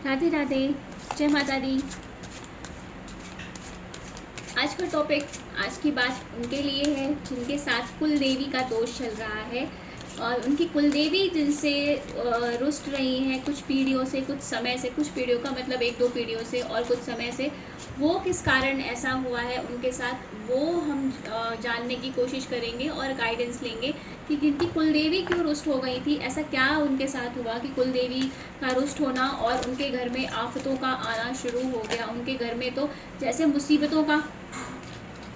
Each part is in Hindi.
राधे राधे, जय माता दी। आज का टॉपिक, आज की बात उनके लिए है जिनके साथ कुल देवी का दोष चल रहा है और उनकी कुल देवी जिनसे रुष्ट रही हैं कुछ पीढ़ियों से, कुछ समय से। कुछ पीढ़ियों का मतलब एक दो पीढ़ियों से और कुछ समय से। वो किस कारण ऐसा हुआ है उनके साथ, वो हम जानने की कोशिश करेंगे और गाइडेंस लेंगे कि जिनकी कुल देवी क्यों रुष्ट हो गई थी। ऐसा क्या उनके साथ हुआ कि कुल देवी का रुष्ट होना और उनके घर में आफतों का आना शुरू हो गया। उनके घर में तो जैसे मुसीबतों का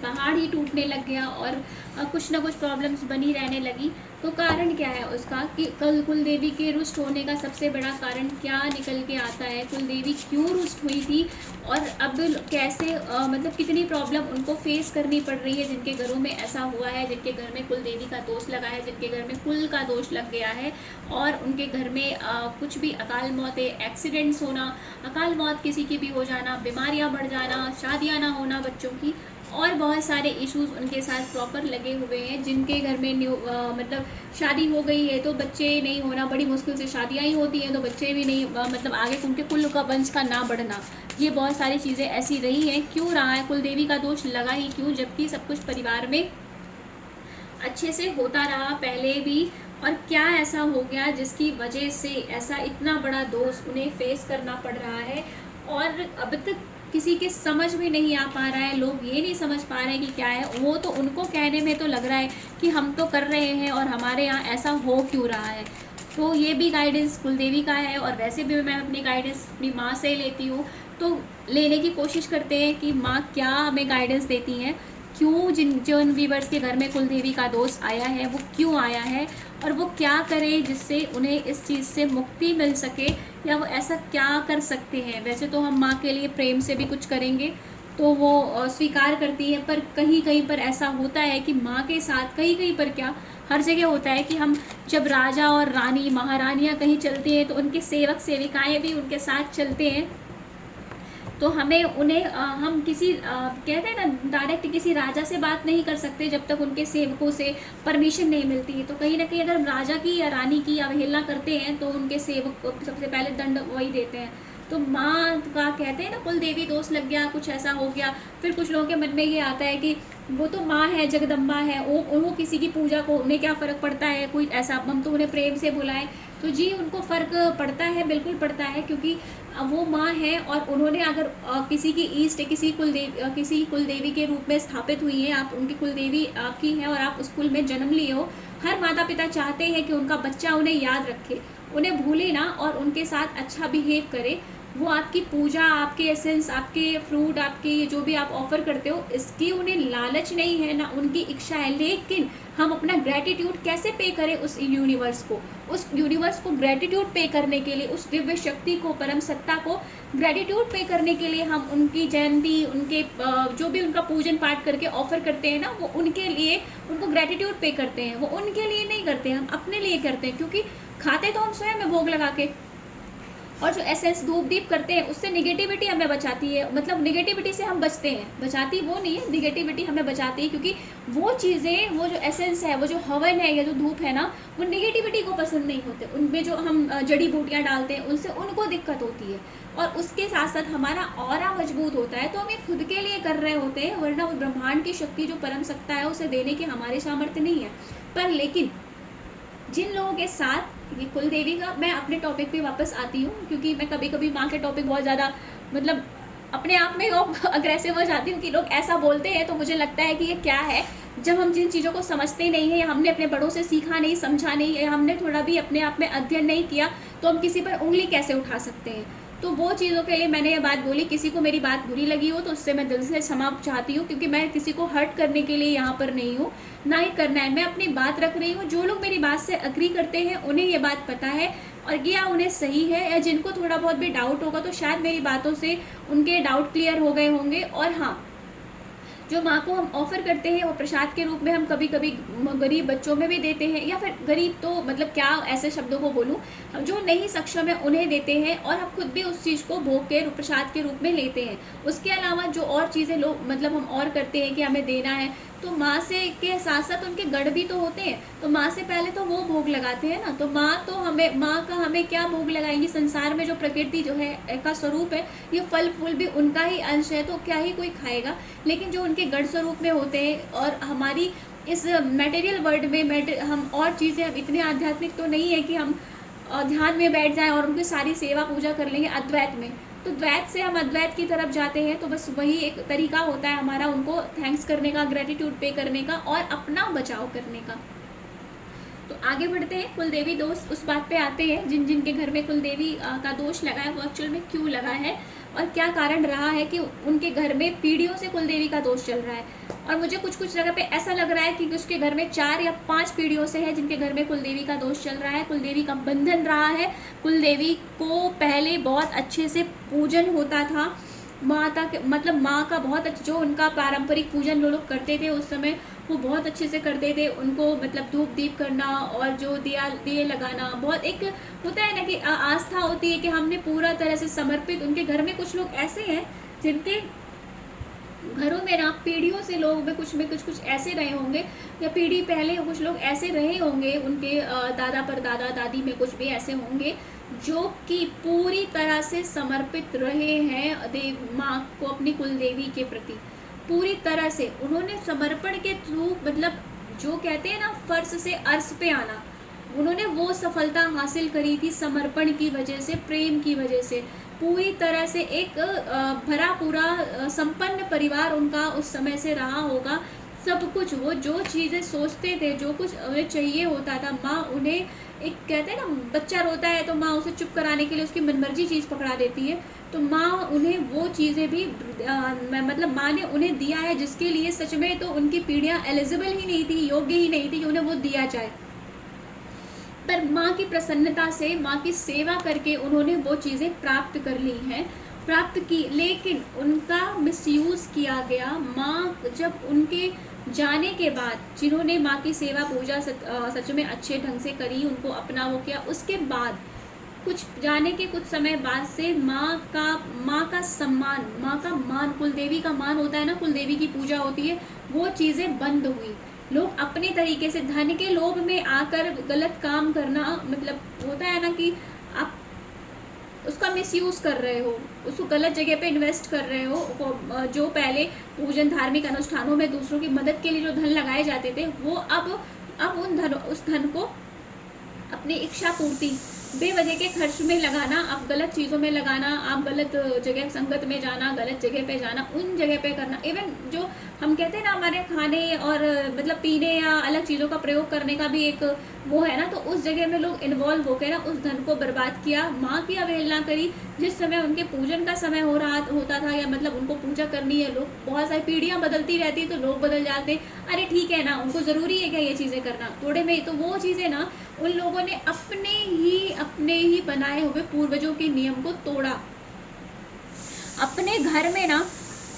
पहाड़ ही टूटने लग गया और कुछ ना कुछ प्रॉब्लम्स बनी रहने लगी। तो कारण क्या है उसका कि कल कुल देवी के रुष्ट होने का सबसे बड़ा कारण क्या निकल के आता है, कुल देवी क्यों रुष्ट हुई थी और अब कैसे मतलब कितनी प्रॉब्लम उनको फेस करनी पड़ रही है जिनके घरों में ऐसा हुआ है, जिनके घर में कुल देवी का दोष लगा है, जिनके घर में कुल का दोष लग गया है और उनके घर में कुछ भी अकाल मौत, एक्सीडेंट्स होना, अकाल मौत किसी की भी हो जाना, बीमारियां बढ़ जाना, शादियां ना होना बच्चों की, और बहुत सारे इश्यूज उनके साथ प्रॉपर लगे हुए हैं। जिनके घर में मतलब शादी हो गई है तो बच्चे नहीं होना, बड़ी मुश्किल से शादियां ही होती हैं तो बच्चे भी नहीं, मतलब आगे उनके कुल का वंश का ना बढ़ना, ये बहुत सारी चीज़ें ऐसी रही हैं। क्यों रहा है, कुल देवी का दोष लगा ही क्यों, जबकि सब कुछ परिवार में अच्छे से होता रहा पहले भी। और क्या ऐसा हो गया जिसकी वजह से ऐसा इतना बड़ा दोष उन्हें फेस करना पड़ रहा है और अब तक किसी के समझ में नहीं आ पा रहा है। लोग ये नहीं समझ पा रहे हैं कि क्या है वो, तो उनको कहने में तो लग रहा है कि हम तो कर रहे हैं और हमारे यहाँ ऐसा हो क्यों रहा है। तो ये भी गाइडेंस कुलदेवी का है और वैसे भी मैं अपनी गाइडेंस अपनी माँ से लेती हूँ। तो लेने की कोशिश करते हैं कि माँ क्या हमें गाइडेंस देती हैं, क्यों जिन व्यूवर्स के घर में कुलदेवी का दोष आया है वो क्यों आया है और वो क्या करें जिससे उन्हें इस चीज़ से मुक्ति मिल सके, या वो ऐसा क्या कर सकते हैं। वैसे तो हम माँ के लिए प्रेम से भी कुछ करेंगे तो वो स्वीकार करती है, पर कहीं कहीं पर ऐसा होता है कि माँ के साथ, कहीं कहीं पर क्या हर जगह होता है कि हम जब राजा और रानी महारानियाँ कहीं चलती हैं तो उनके सेवक सेविकाएँ भी उनके साथ चलते हैं। तो हमें उन्हें हम किसी कहते हैं ना, डायरेक्ट किसी राजा से बात नहीं कर सकते जब तक उनके सेवकों से परमिशन नहीं मिलती है। तो कहीं ना कहीं अगर हम राजा की या रानी की अवहेलना करते हैं तो उनके सेवक को सबसे पहले दंड वही देते हैं। तो माँ का कहते हैं ना कुल देवी दोष लग गया, कुछ ऐसा हो गया। फिर कुछ लोगों के मन में ये आता है कि वो तो माँ है, जगदम्बा है, वो किसी की पूजा को उन्हें क्या फ़र्क पड़ता है, कोई ऐसा हम तो उन्हें प्रेम से बुलाएं। तो जी उनको फ़र्क पड़ता है, बिल्कुल पड़ता है, क्योंकि वो माँ है और उन्होंने अगर किसी की ईष्ट, किसी कुलदेवी के रूप में स्थापित हुई है, आप उनकी कुलदेवी आपकी है और आप उस कुल में जन्म लिए हो। हर माता पिता चाहते हैं कि उनका बच्चा उन्हें याद रखे, उन्हें भूले ना और उनके साथ अच्छा बिहेव करे। वो आपकी पूजा, आपके एसेंस, आपके फ्रूट, आपके जो भी आप ऑफर करते हो, इसकी उन्हें लालच नहीं है ना उनकी इच्छा है। लेकिन हम अपना ग्रेटिट्यूड कैसे पे करें उस यूनिवर्स को ग्रेटिट्यूड पे करने के लिए, उस दिव्य शक्ति को, परम सत्ता को ग्रेटिट्यूड पे करने के लिए हम उनकी जयंती, उनके जो भी उनका पूजन पाठ करके ऑफर करते हैं ना, वो उनके लिए, उनको ग्रेटिट्यूड पे करते हैं। वो उनके लिए नहीं करते, हम अपने लिए करते हैं, क्योंकि खाते तो हम स्वयं में भोग लगा के। और जो एसेंस धूप दीप करते हैं उससे निगेटिविटी हमें बचाती है, मतलब निगेटिविटी से हम बचते हैं, बचाती वो नहीं है, निगेटिविटी हमें बचाती है। क्योंकि वो चीज़ें, वो जो एसेंस है, वो जो हवन है या जो धूप है ना, वो निगेटिविटी को पसंद नहीं होते। उनमें जो हम जड़ी बूटियाँ डालते हैं उनसे उनको दिक्कत होती है। और उसके साथ साथ हमारा ऑरा मजबूत होता है। तो हम ये खुद के लिए कर रहे होते हैं, वरना वो ब्रह्मांड की शक्ति जो परम सत्ता है उसे देने की हमारे सामर्थ्य नहीं है। पर लेकिन जिन लोगों के साथ ये कुल देवी का, मैं अपने टॉपिक पे वापस आती हूँ क्योंकि मैं कभी कभी माँ के टॉपिक बहुत ज़्यादा मतलब अपने आप में अग्रेसिव हो जाती हूँ कि लोग ऐसा बोलते हैं तो मुझे लगता है कि ये क्या है। जब हम जिन चीज़ों को समझते नहीं है, या हमने अपने बड़ों से सीखा नहीं, समझा नहीं, या हमने थोड़ा भी अपने आप में अध्ययन नहीं किया, तो हम किसी पर उंगली कैसे उठा सकते हैं। तो वो चीज़ों के लिए मैंने ये बात बोली। किसी को मेरी बात बुरी लगी हो तो उससे मैं दिल से क्षमा चाहती हूँ, क्योंकि मैं किसी को हर्ट करने के लिए यहाँ पर नहीं हूँ, ना ही करना है। मैं अपनी बात रख रही हूँ। जो लोग मेरी बात से अग्री करते हैं उन्हें ये बात पता है और या उन्हें सही है, या जिनको थोड़ा बहुत भी डाउट होगा तो शायद मेरी बातों से उनके डाउट क्लियर हो गए होंगे। और हाँ, जो माँ को हम ऑफ़र करते हैं वो प्रसाद के रूप में हम कभी कभी गरीब बच्चों में भी देते हैं, या फिर गरीब तो मतलब क्या ऐसे शब्दों को बोलूँ, जो नहीं सक्षम है उन्हें देते हैं, और हम खुद भी उस चीज़ को भोग के प्रसाद के रूप में लेते हैं। उसके अलावा जो और चीज़ें लोग मतलब हम और करते हैं कि हमें देना है, तो माँ से के साथ साथ उनके गढ़ भी तो होते हैं, तो माँ से पहले तो वो भोग लगाते हैं ना। तो माँ का हमें क्या भोग लगाएंगी, संसार में जो प्रकृति जो है का स्वरूप है, ये फल फूल भी उनका ही अंश है, तो क्या ही कोई खाएगा। लेकिन जो उनके गढ़ स्वरूप में होते हैं, और हमारी इस मटेरियल वर्ल्ड में हम और चीज़ें, हम इतने आध्यात्मिक तो नहीं है कि हम ध्यान में बैठ जाएं और उनकी सारी सेवा पूजा कर लेंगे अद्वैत में। तो द्वैत से हम अद्वैत की तरफ जाते हैं, तो बस वही एक तरीका होता है हमारा उनको थैंक्स करने का, ग्रेटिट्यूड पे करने का और अपना बचाव करने का। तो आगे बढ़ते हैं, कुलदेवी दोष उस बात पे आते हैं, जिन जिन के घर में कुलदेवी का दोष लगा है वो एक्चुअल में क्यों लगा है और क्या कारण रहा है कि उनके घर में पीढ़ियों से कुलदेवी का दोष चल रहा है। और मुझे कुछ कुछ जगह पे ऐसा लग रहा है कि उसके घर में 4 या 5 पीढ़ियों से है जिनके घर में कुलदेवी का दोष चल रहा है, कुलदेवी का बंधन रहा है। कुलदेवी को पहले बहुत अच्छे से पूजन होता था, माता के मतलब माँ का बहुत जो उनका पारंपरिक पूजन लोग करते थे उस समय, वो बहुत अच्छे से करते थे। उनको मतलब धूप दीप करना और जो दिए लगाना, बहुत एक होता है ना कि आस्था होती है कि हमने पूरा तरह से समर्पित। उनके घर में कुछ लोग ऐसे हैं जिनके घरों में ना पीढ़ियों से लोग में कुछ ऐसे रहे होंगे, या पीढ़ी पहले कुछ लोग ऐसे रहे होंगे, उनके दादा पर दादा दादी में कुछ भी ऐसे होंगे जो कि पूरी तरह से समर्पित रहे हैं देव माँ को, अपनी कुल देवी के प्रति पूरी तरह से। उन्होंने समर्पण के थ्रू मतलब जो कहते हैं ना फर्श से अर्श पे आना, उन्होंने वो सफलता हासिल करी थी समर्पण की वजह से, प्रेम की वजह से। पूरी तरह से एक भरा पूरा संपन्न परिवार उनका उस समय से रहा होगा। सब कुछ वो जो चीज़ें सोचते थे, जो कुछ उन्हें चाहिए होता था, माँ उन्हें एक कहते हैं ना बच्चा रोता है तो माँ उसे चुप कराने के लिए उसकी मनमर्जी चीज़ पकड़ा देती है, तो माँ उन्हें वो चीज़ें भी मतलब माँ ने उन्हें दिया है जिसके लिए सच में तो उनकी पीढ़ियाँ एलिजिबल ही नहीं थी, योग्य ही नहीं थी कि उन्हें वो दिया जाए। पर माँ की प्रसन्नता से, माँ की सेवा करके उन्होंने वो चीज़ें प्राप्त कर ली हैं, प्राप्त की, लेकिन उनका मिसयूज़ किया गया। माँ जब उनके जाने के बाद, जिन्होंने माँ की सेवा पूजा सच में अच्छे ढंग से करी, उनको अपना वो किया, उसके बाद कुछ जाने के कुछ समय बाद से माँ का सम्मान, माँ का मान, कुलदेवी का मान होता है ना, कुलदेवी की पूजा होती है, वो चीज़ें बंद हुई। लोग अपने तरीके से धन के लोभ में आकर गलत काम करना, मतलब होता है ना कि आप उसका मिसयूज़ कर रहे हो, उसको गलत जगह पे इन्वेस्ट कर रहे हो। जो पहले पूजन धार्मिक अनुष्ठानों में दूसरों की मदद के लिए जो धन लगाए जाते थे, वो अब उस धन को अपनी इच्छा पूर्ति, बेवजह के खर्च में लगाना, आप गलत चीज़ों में लगाना, आप गलत जगह संगत में जाना, गलत जगह पे जाना, उन जगह पे करना। इवन जो हम कहते हैं ना हमारे खाने और मतलब पीने या अलग चीज़ों का प्रयोग करने का भी एक वो है ना, तो उस जगह में लोग इन्वॉल्व होकर ना उस धन को बर्बाद किया, माँ की अवहेलना करी। जिस समय उनके पूजन का समय होता था, या मतलब उनको पूजा करनी है, लोग बहुत सारी पीढ़ियाँ बदलती रहती तो लोग बदल जाते, अरे ठीक है ना, उनको ज़रूरी है क्या ये चीज़ें करना थोड़े में। तो वो चीज़ें ना उन लोगों ने अपने ही बनाए हुए पूर्वजों के नियम को तोड़ा। अपने घर में ना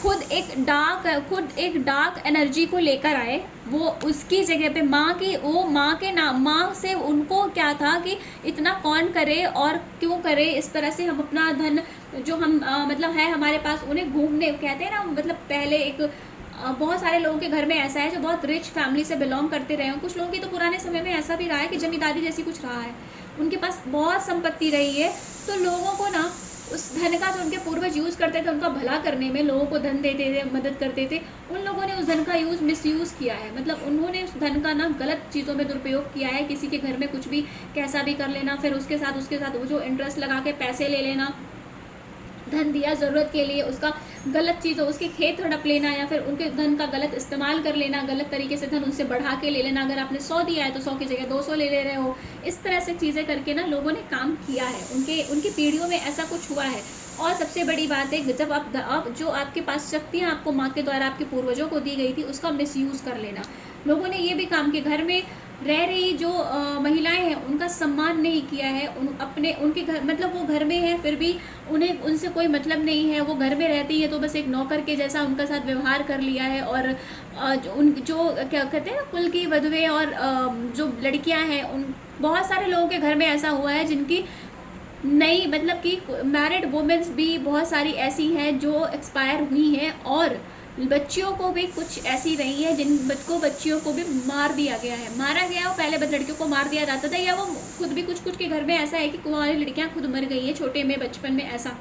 खुद एक डार्क एनर्जी को लेकर आए, वो उसकी जगह पे माँ से उनको क्या था कि इतना कौन करे और क्यों करे, इस तरह से हम अपना धन जो हम मतलब है हमारे पास, उन्हें घूमने कहते हैं ना, मतलब पहले एक बहुत सारे लोगों के घर में ऐसा है जो बहुत रिच फैमिली से बिलोंग करते रहे हैं। कुछ लोगों की तो पुराने समय में ऐसा भी रहा है कि जमींदारी जैसी कुछ रहा है, उनके पास बहुत संपत्ति रही है। तो लोगों को ना उस धन का जो उनके पूर्वज यूज़ करते थे, उनका भला करने में लोगों को धन देते थे, मदद करते थे, उन लोगों ने उस धन का मिसयूज़ किया है। मतलब उन्होंने उस धन का ना गलत चीज़ों में दुरुपयोग किया है। किसी के घर में कुछ भी कैसा भी कर लेना, फिर उसके साथ वो जो इंटरेस्ट लगा के पैसे ले लेना, धन दिया ज़रूरत के लिए, उसका गलत चीज़ हो, उसके खेत हड़प लेना, या फिर उनके धन का गलत इस्तेमाल कर लेना, गलत तरीके से धन उनसे बढ़ा के ले लेना। अगर आपने 100 दिया है तो 100 की जगह 200 ले रहे हो। इस तरह से चीज़ें करके ना लोगों ने काम किया है, उनकी पीढ़ियों में ऐसा कुछ हुआ है। और सबसे बड़ी बात है, जब आप जो आपके पास शक्तियाँ आपको माँ के द्वारा आपके पूर्वजों को दी गई थी, उसका मिसयूज़ कर लेना। लोगों ने ये भी काम किया, घर में रह रही जो महिलाएं हैं उनका सम्मान नहीं किया है, उनके घर मतलब वो घर में है फिर भी उन्हें उनसे कोई मतलब नहीं है, वो घर में रहती है तो बस एक नौकर के जैसा उनका साथ व्यवहार कर लिया है। और जो क्या कहते हैं ना, कुल की वधुएं और जो लड़कियां हैं, उन बहुत सारे लोगों के घर में ऐसा हुआ है जिनकी नई मतलब कि मैरिड वुमेन्स भी बहुत सारी ऐसी हैं जो एक्सपायर हुई हैं, और बच्चियों को भी कुछ ऐसी रही है बच्चियों को भी मार दिया गया है। मारा गया हो, पहले लड़कियों को मार दिया जाता था, या वो खुद भी कुछ कुछ के घर में ऐसा है कि कुंवारी लड़कियां खुद मर गई हैं छोटे में, बचपन में। ऐसा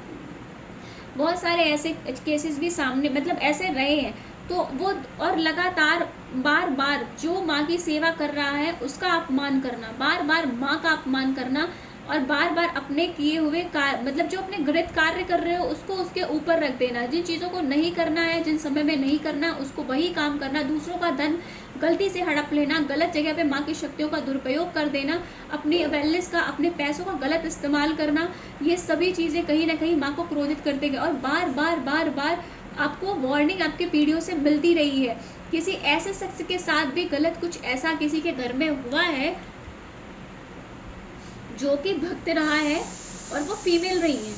बहुत सारे ऐसे केसेस भी सामने मतलब ऐसे रहे हैं। तो वो और लगातार बार बार जो माँ की सेवा कर रहा है उसका अपमान करना, बार बार माँ का अपमान करना, और बार बार अपने किए हुए मतलब जो अपने गृहित कार्य कर रहे हो उसको उसके ऊपर रख देना। जिन चीज़ों को नहीं करना है, जिन समय में नहीं करना, उसको वही काम करना। दूसरों का धन गलती से हड़प लेना, गलत जगह पे माँ की शक्तियों का दुरुपयोग कर देना, अपनी वेलनेस का, अपने पैसों का गलत इस्तेमाल करना, ये सभी चीज़ें कहीं ना कहीं माँ को क्रोधित कर देंगे। और बार बार बार बार आपको वार्निंग आपके पीढ़ियों से मिलती रही है। किसी ऐसे शख्स के साथ भी गलत कुछ ऐसा किसी के घर में हुआ है जो कि भक्त रहा है और वो फीमेल रही है,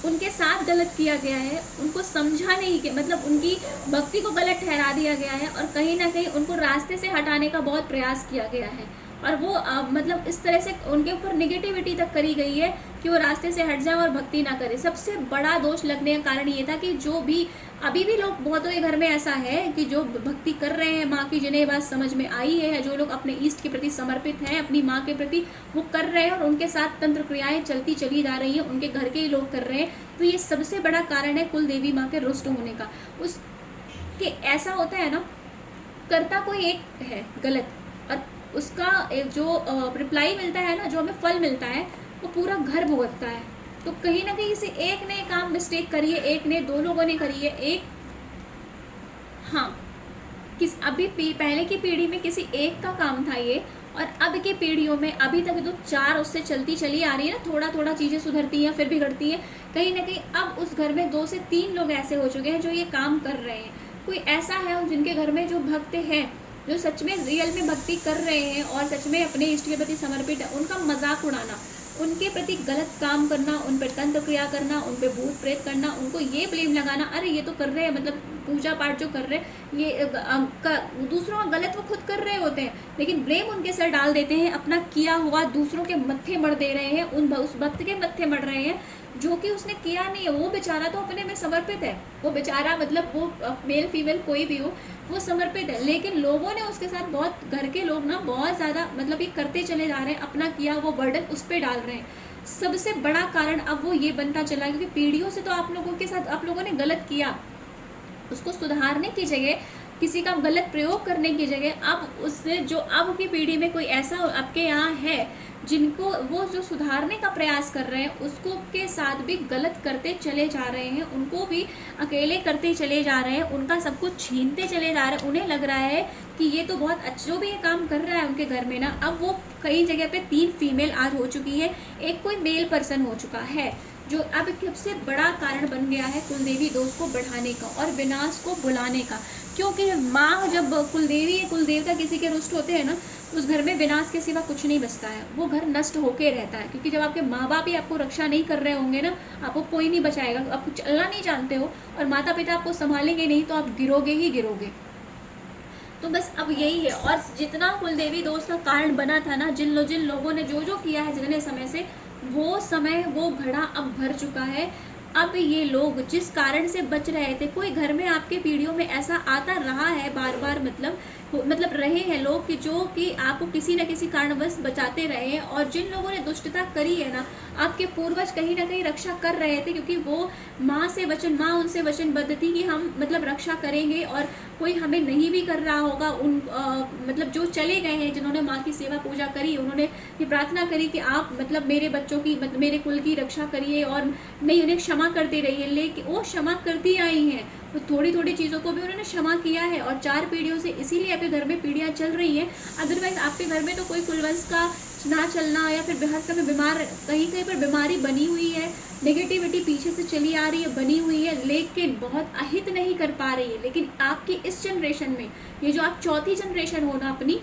उनके साथ गलत किया गया है, उनको समझा नहीं कि मतलब उनकी भक्ति को गलत ठहरा दिया गया है, और कहीं ना कहीं उनको रास्ते से हटाने का बहुत प्रयास किया गया है। और वो मतलब इस तरह से उनके ऊपर नेगेटिविटी तक करी गई है कि वो रास्ते से हट जाए और भक्ति ना करे। सबसे बड़ा दोष लगने का कारण ये था कि जो भी अभी भी लोग बहुतों के घर में ऐसा है कि जो भक्ति कर रहे हैं माँ की, जिन्हें बात समझ में आई है, जो लोग अपने ईष्ट के प्रति समर्पित हैं, अपनी माँ के प्रति, वो कर रहे हैं और उनके साथ तंत्र क्रियाएं चलती चली जा रही हैं, उनके घर के ही लोग कर रहे हैं। तो ये सबसे बड़ा कारण है कुल देवी माँ के रुष्ट होने का। उसके ऐसा होता है ना, करता कोई एक है गलत, और उसका एक जो रिप्लाई मिलता है ना, जो हमें फल मिलता है, वो पूरा घर भुगतता है। तो कहीं ना कहीं इसे एक ने काम मिस्टेक करी है, एक ने, दो लोगों ने करी है, एक हाँ अभी पहले की पीढ़ी में किसी एक का काम था ये, और अब की पीढ़ियों में अभी तक तो 4 उससे चलती चली आ रही है ना, थोड़ा थोड़ा चीज़ें सुधरती हैं फिर बिगड़ती हैं। कहीं ना कहीं अब उस घर में 2 से 3 लोग ऐसे हो चुके हैं जो ये काम कर रहे हैं। कोई ऐसा है जिनके घर में जो भक्त हैं, जो सच में रियल में भक्ति कर रहे हैं और सच में अपने इष्ट के प्रति समर्पित है, उनका मजाक उड़ाना, उनके प्रति गलत काम करना, उन पर तंत्र क्रिया करना, उन पर भूत प्रेत करना, उनको ये ब्लेम लगाना, अरे ये तो कर रहे हैं, मतलब पूजा पाठ जो कर रहे हैं ये दूसरों का गलत वो खुद कर रहे होते हैं, लेकिन ब्लेम उनके सर डाल देते हैं, अपना किया हुआ दूसरों के मत्थे मर दे रहे हैं, उस भक्त के मत्थे मर रहे हैं जो कि उसने किया नहीं है। वो बेचारा तो अपने में समर्पित है, वो बेचारा मतलब वो मेल फीमेल कोई भी हो, वो समर्पित है, लेकिन लोगों ने उसके साथ बहुत, घर के लोग ना बहुत ज़्यादा मतलब ये करते चले जा रहे हैं, अपना किया वो बर्डन उस पर डाल रहे हैं। सबसे बड़ा कारण अब वो ये बनता चला, क्योंकि पीढ़ियों से तो आप लोगों के साथ आप लोगों ने गलत किया, उसको सुधारने की जगह, किसी का गलत प्रयोग करने की जगह, अब उससे जो अब की पीढ़ी में कोई ऐसा आपके यहाँ है जिनको वो जो सुधारने का प्रयास कर रहे हैं उसको के साथ भी गलत करते चले जा रहे हैं, उनको भी अकेले करते चले जा रहे हैं, उनका सब कुछ छीनते चले जा रहे हैं। उन्हें लग रहा है कि ये तो बहुत अच्छा, जो भी ये काम कर रहा है उनके घर में ना, अब वो कई जगह पे 3 फीमेल आज हो चुकी है, एक कोई मेल पर्सन हो चुका है, जो अब सबसे बड़ा कारण बन गया है कुलदेवी दोष को बढ़ाने का और विनाश को बुलाने का। क्योंकि माँ जब कुलदेवी कुलदेवता किसी के रुष्ट होते हैं ना, उस घर में विनाश के सिवा कुछ नहीं बचता है, वो घर नष्ट होके रहता है। क्योंकि जब आपके माँ बाप ही आपको रक्षा नहीं कर रहे होंगे ना, आपको कोई नहीं बचाएगा, आप चलना नहीं जानते हो और माता पिता आपको संभालेंगे नहीं, तो आप गिरोगे ही गिरोगे। तो बस अब यही है। और जितना कुलदेवी दोष का कारण बना था ना, जिन लोगों ने जो किया है जितने समय से, वो समय वो घड़ा अब भर चुका है। अब ये लोग जिस कारण से बच रहे थे, कोई घर में आपके पीढ़ियों में ऐसा आता रहा है बार बार, मतलब रहे हैं लोग कि जो कि आपको किसी न किसी कारणवश बचाते रहे हैं। और जिन लोगों ने दुष्टता करी है ना, आपके पूर्वज कहीं ना कहीं रक्षा कर रहे थे, क्योंकि वो माँ उनसे वचनबद्ध थी कि हम मतलब रक्षा करेंगे, और कोई हमें नहीं भी कर रहा होगा। मतलब जो चले गए हैं, जिन्होंने माँ की सेवा पूजा करी, उन्होंने ये प्रार्थना करी कि आप मतलब मेरे बच्चों की, मेरे कुल की रक्षा करिए और मैं उन्हें क्षमा करती रही है। लेकिन वो क्षमा करती आई हैं, तो थोड़ी थोड़ी चीज़ों को भी उन्होंने क्षमा किया है, और 4 पीढ़ियों से इसीलिए आपके घर में पीढ़ियाँ चल रही हैं। अदरवाइज आपके घर में तो कोई कुलवंश का ना चलना, या फिर हर समय बीमार, कहीं कहीं पर बीमारी बनी हुई है, नेगेटिविटी पीछे से चली आ रही है, बनी हुई है, लेकिन बहुत अहित नहीं कर पा रही है। लेकिन आपकी इस जनरेशन में, ये जो आप चौथी जनरेशन हो ना अपनी,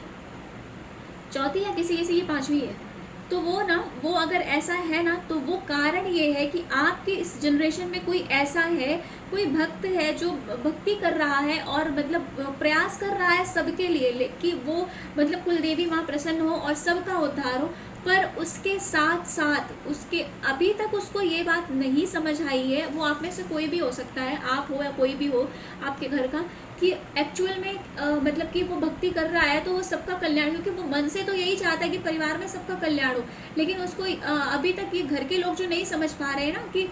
चौथी या किसी किसी की पांचवी है। तो वो अगर ऐसा है ना, तो वो कारण ये है कि आपके इस जनरेशन में कोई ऐसा है, कोई भक्त है जो भक्ति कर रहा है और मतलब प्रयास कर रहा है सबके लिए कि वो मतलब कुल देवी माँ प्रसन्न हो और सबका उद्धार हो। पर उसके साथ साथ उसके अभी तक उसको ये बात नहीं समझ आई है, वो आप में से कोई भी हो सकता है, आप हो या कोई भी हो आपके घर का, कि एक्चुअल में मतलब कि वो भक्ति कर रहा है तो वो सबका कल्याण, क्योंकि वो मन से तो यही चाहता है कि परिवार में सबका कल्याण हो। लेकिन उसको अभी तक ये घर के लोग जो नहीं समझ पा रहे हैं ना कि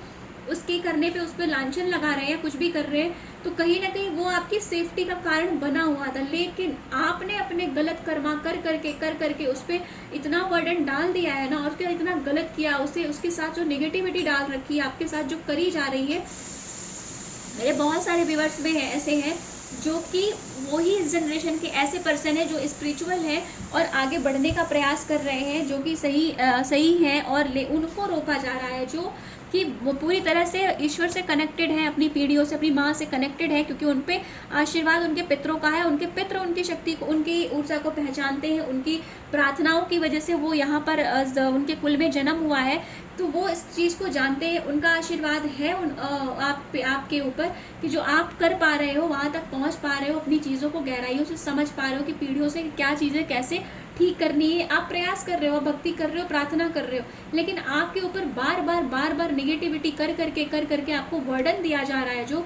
उसके करने पे उस पर लांछन लगा रहे हैं या कुछ भी कर रहे हैं, तो कहीं ना कहीं वो आपकी सेफ्टी का कारण बना हुआ था। लेकिन आपने अपने गलत कर्मा कर करके उस पर इतना बर्डन डाल दिया है ना, और उसका इतना गलत किया, उसे उसके साथ जो नेगेटिविटी डाल रखी है, आपके साथ जो करी जा रही है। मेरे बहुत सारे व्यूअर्स में ऐसे हैं जो कि वही इस जनरेशन के ऐसे पर्सन है जो स्पिरिचुअल है और आगे बढ़ने का प्रयास कर रहे हैं, जो कि सही है, और उनको रोका जा रहा है, जो कि वो पूरी तरह से ईश्वर से कनेक्टेड है, अपनी पीढ़ियों से, अपनी माँ से कनेक्टेड है, क्योंकि उन पे आशीर्वाद उनके पितरों का है। उनके पितर उनकी शक्ति को, उनकी ऊर्जा को पहचानते हैं, उनकी प्रार्थनाओं की वजह से वो यहाँ पर उनके कुल में जन्म हुआ है, तो वो इस चीज़ को जानते हैं। उनका आशीर्वाद है आपके ऊपर कि जो आप कर पा रहे हो, वहाँ तक पहुँच पा रहे हो, अपनी चीज़ों को गहराइयों से समझ पा रहे हो कि पीढ़ियों से क्या चीज़ें कैसे ठीक करनी है। आप प्रयास कर रहे हो, भक्ति कर रहे हो, प्रार्थना कर रहे हो, लेकिन आपके ऊपर बार बार निगेटिविटी कर करके आपको बर्डन दिया जा रहा है, जो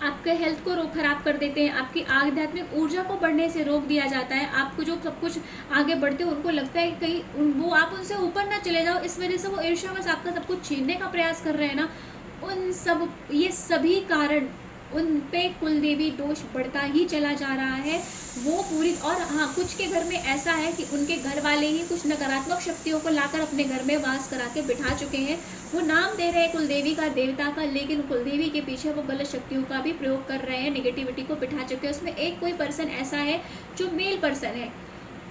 आपके हेल्थ को खराब कर देते हैं, आपकी आध्यात्मिक ऊर्जा को बढ़ने से रोक दिया जाता है। आपको जो सब कुछ आगे बढ़ते हो उनको लगता है कहीं वो आप उनसे ऊपर ना चले जाओ, इस वजह से वो ईर्ष्यावश आपका सब कुछ छीनने का प्रयास कर रहे हैं ना। ये सभी कारण, उन पे कुल देवी दोष बढ़ता ही चला जा रहा है। वो पूरी, और हाँ, कुछ के घर में ऐसा है कि उनके घर वाले ही कुछ नकारात्मक शक्तियों को लाकर अपने घर में वास करा के बिठा चुके हैं। वो नाम दे रहे हैं कुलदेवी का, देवता का, लेकिन कुलदेवी के पीछे वो गलत शक्तियों का भी प्रयोग कर रहे हैं, नेगेटिविटी को बिठा चुके हैं। उसमें एक कोई पर्सन ऐसा है जो मेल पर्सन है,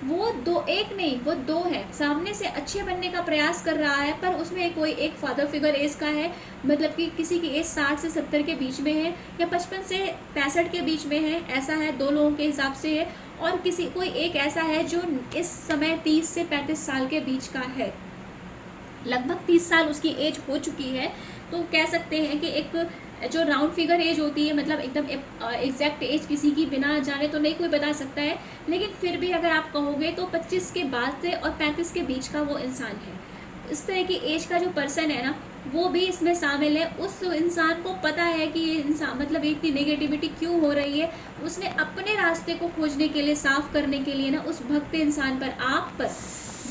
वो एक नहीं, वो दो है, सामने से अच्छे बनने का प्रयास कर रहा है, पर उसमें कोई एक फादर फिगर एज का है, मतलब कि किसी की एज 60 से 70 के बीच में है, या 55 से 65 के बीच में है, ऐसा है, दो लोगों के हिसाब से है। और कोई एक ऐसा है जो इस समय 30 से 35 साल के बीच का है, लगभग 30 साल उसकी एज हो चुकी है। तो कह सकते हैं कि एक जो राउंड फिगर एज होती है, मतलब एकदम एग्जैक्ट एज किसी की बिना जाने तो नहीं कोई बता सकता है, लेकिन फिर भी अगर आप कहोगे तो 25 के बाद से और 35 के बीच का वो इंसान है। इस तरह की एज का जो पर्सन है ना, वो भी इसमें शामिल है। उस इंसान को पता है कि ये इंसान, मतलब इतनी नेगेटिविटी क्यों हो रही है, उसने अपने रास्ते को खोजने के लिए, साफ करने के लिए ना, उस भक्त इंसान पर, आप पर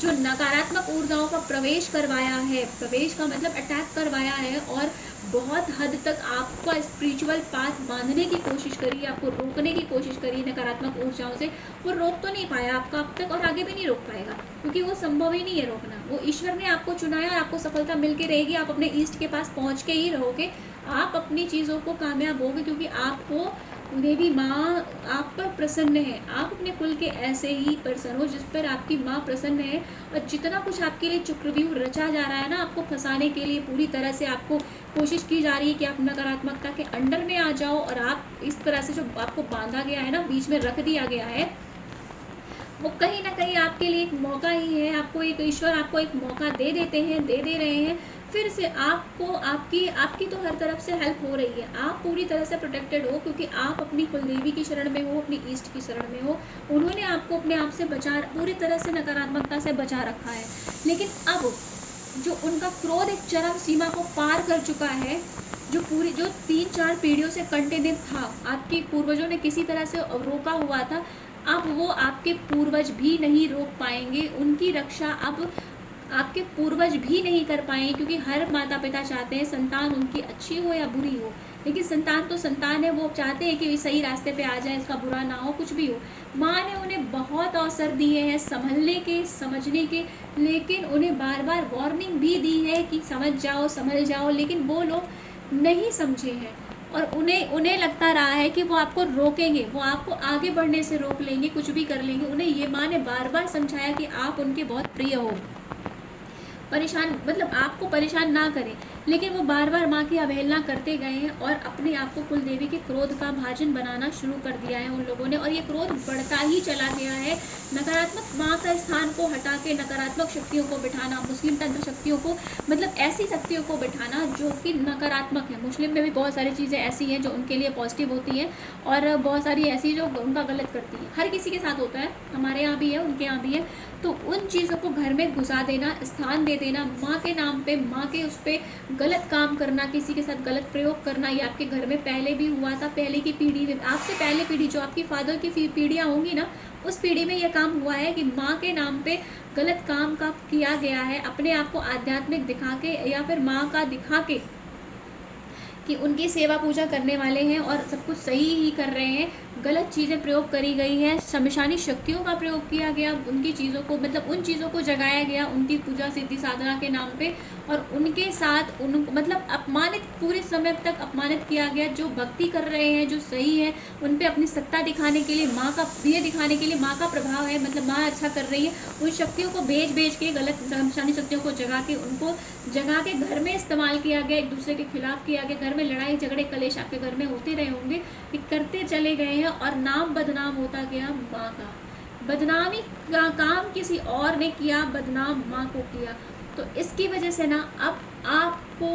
जो नकारात्मक ऊर्जाओं का प्रवेश करवाया है, प्रवेश का मतलब अटैक करवाया है, और बहुत हद तक आपका स्पिरिचुअल पाथ बांधने की कोशिश करी, आपको रोकने की कोशिश करी नकारात्मक ऊर्जाओं से। वो रोक तो नहीं पाया आपका अब तक, और आगे भी नहीं रोक पाएगा, क्योंकि वो संभव ही नहीं है रोकना। वो ईश्वर ने आपको चुनाया और आपको सफलता मिलके रहेगी, आप अपने ईष्ट के पास पहुँच के ही रहोगे, आप अपनी चीज़ों को कामयाब होगे, क्योंकि आपको देवी माँ आप पर प्रसन्न है। आप अपने कुल के ऐसे ही पर्सन हो जिस पर आपकी माँ प्रसन्न है, और जितना कुछ आपके लिए चक्रव्यूह रचा जा रहा है ना, आपको फंसाने के लिए पूरी तरह से आपको कोशिश की जा रही है कि आप नकारात्मकता के अंडर में आ जाओ, और आप इस तरह से जो आपको बांधा गया है ना, बीच में रख दिया गया है, वो कहीं ना कहीं आपके लिए एक मौका ही है। आपको एक ईश्वर आपको एक मौका दे दे रहे हैं, फिर से आपको आपकी तो हर तरफ से हेल्प हो रही है, आप पूरी तरह से प्रोटेक्टेड हो, क्योंकि आप अपनी कुलदेवी की शरण में हो, अपनी ईष्ट की शरण में हो। उन्होंने आपको अपने आप से पूरी तरह से नकारात्मकता से बचा रखा है। लेकिन अब जो उनका क्रोध एक चरम सीमा को पार कर चुका है, जो 3-4 पीढ़ियों से कंटिन्यू था, आपके पूर्वजों ने किसी तरह से रोका हुआ था, अब वो आपके पूर्वज भी नहीं रोक पाएंगे। उनकी रक्षा अब आपके पूर्वज भी नहीं कर पाएंगे, क्योंकि हर माता पिता चाहते हैं संतान उनकी अच्छी हो या बुरी हो, लेकिन संतान तो संतान है, वो चाहते हैं कि सही रास्ते पे आ जाए, इसका बुरा ना हो, कुछ भी हो। माँ ने उन्हें बहुत अवसर दिए हैं संभलने के, समझने के, लेकिन उन्हें बार बार वार्निंग भी दी है कि समझ जाओ, संभल जाओ, लेकिन वो लोग नहीं समझे हैं, और उन्हें लगता रहा है कि वो आपको रोकेंगे, वो आपको आगे बढ़ने से रोक लेंगे, कुछ भी कर लेंगे। उन्हें ये माँ ने बार बार समझाया कि आप उनके बहुत प्रिय हो, परेशान, मतलब आपको परेशान ना करें, लेकिन वो बार बार माँ की अवहेलना करते गए हैं और अपने आप को कुल देवी के क्रोध का भाजन बनाना शुरू कर दिया है उन लोगों ने, और ये क्रोध बढ़ता ही चला गया है। नकारात्मक माँ का स्थान को हटा के नकारात्मक शक्तियों को बिठाना, मुस्लिम तंत्र शक्तियों को, मतलब ऐसी शक्तियों को बिठाना जो कि नकारात्मक है। मुस्लिम में भी बहुत सारी चीज़ें ऐसी हैं जो उनके लिए पॉजिटिव होती हैं और बहुत सारी ऐसी जो उनका गलत करती हैं। हर किसी के साथ होता है, हमारे यहाँ भी है, उनके यहाँ भी है। तो उन चीज़ों को घर में घुसा देना, स्थान दे देना, माँ के नाम पे, माँ के उस पर गलत काम करना, किसी के साथ गलत प्रयोग करना, ये आपके घर में पहले भी हुआ था। पहले की पीढ़ी में, आपसे पहले पीढ़ी जो आपकी फादर की पीढ़ियाँ होंगी ना, उस पीढ़ी में यह काम हुआ है कि माँ के नाम पे गलत काम का किया गया है, अपने आप को आध्यात्मिक दिखा के या फिर माँ का दिखा के कि उनकी सेवा पूजा करने वाले हैं और सब कुछ सही ही कर रहे हैं। गलत चीज़ें प्रयोग करी गई हैं, शमशानी शक्तियों का प्रयोग किया गया, उनकी चीज़ों को, मतलब उन चीज़ों को जगाया गया उनकी पूजा सिद्धि साधना के नाम पे, और उनके साथ उन मतलब अपमानित, पूरे समय तक अपमानित किया गया। जो भक्ति कर रहे हैं, जो सही है, उन पे अपनी सत्ता दिखाने के लिए, माँ का ये दिखाने के लिए, माँ का प्रभाव है, मतलब माँ अच्छा कर रही है, उन शक्तियों को बेच के, गलत शमशानी शक्तियों को जगा के, उनको जगा के घर में इस्तेमाल किया गया, एक दूसरे के खिलाफ किया गया। घर में लड़ाई झगड़े कलेश आपके घर में होते रहे होंगे, कि करते चले गए हैं और नाम बदनाम होता गया माँ का। बदनामी का काम किसी और ने किया, बदनाम माँ को किया। तो इसकी वजह से ना अब आपको,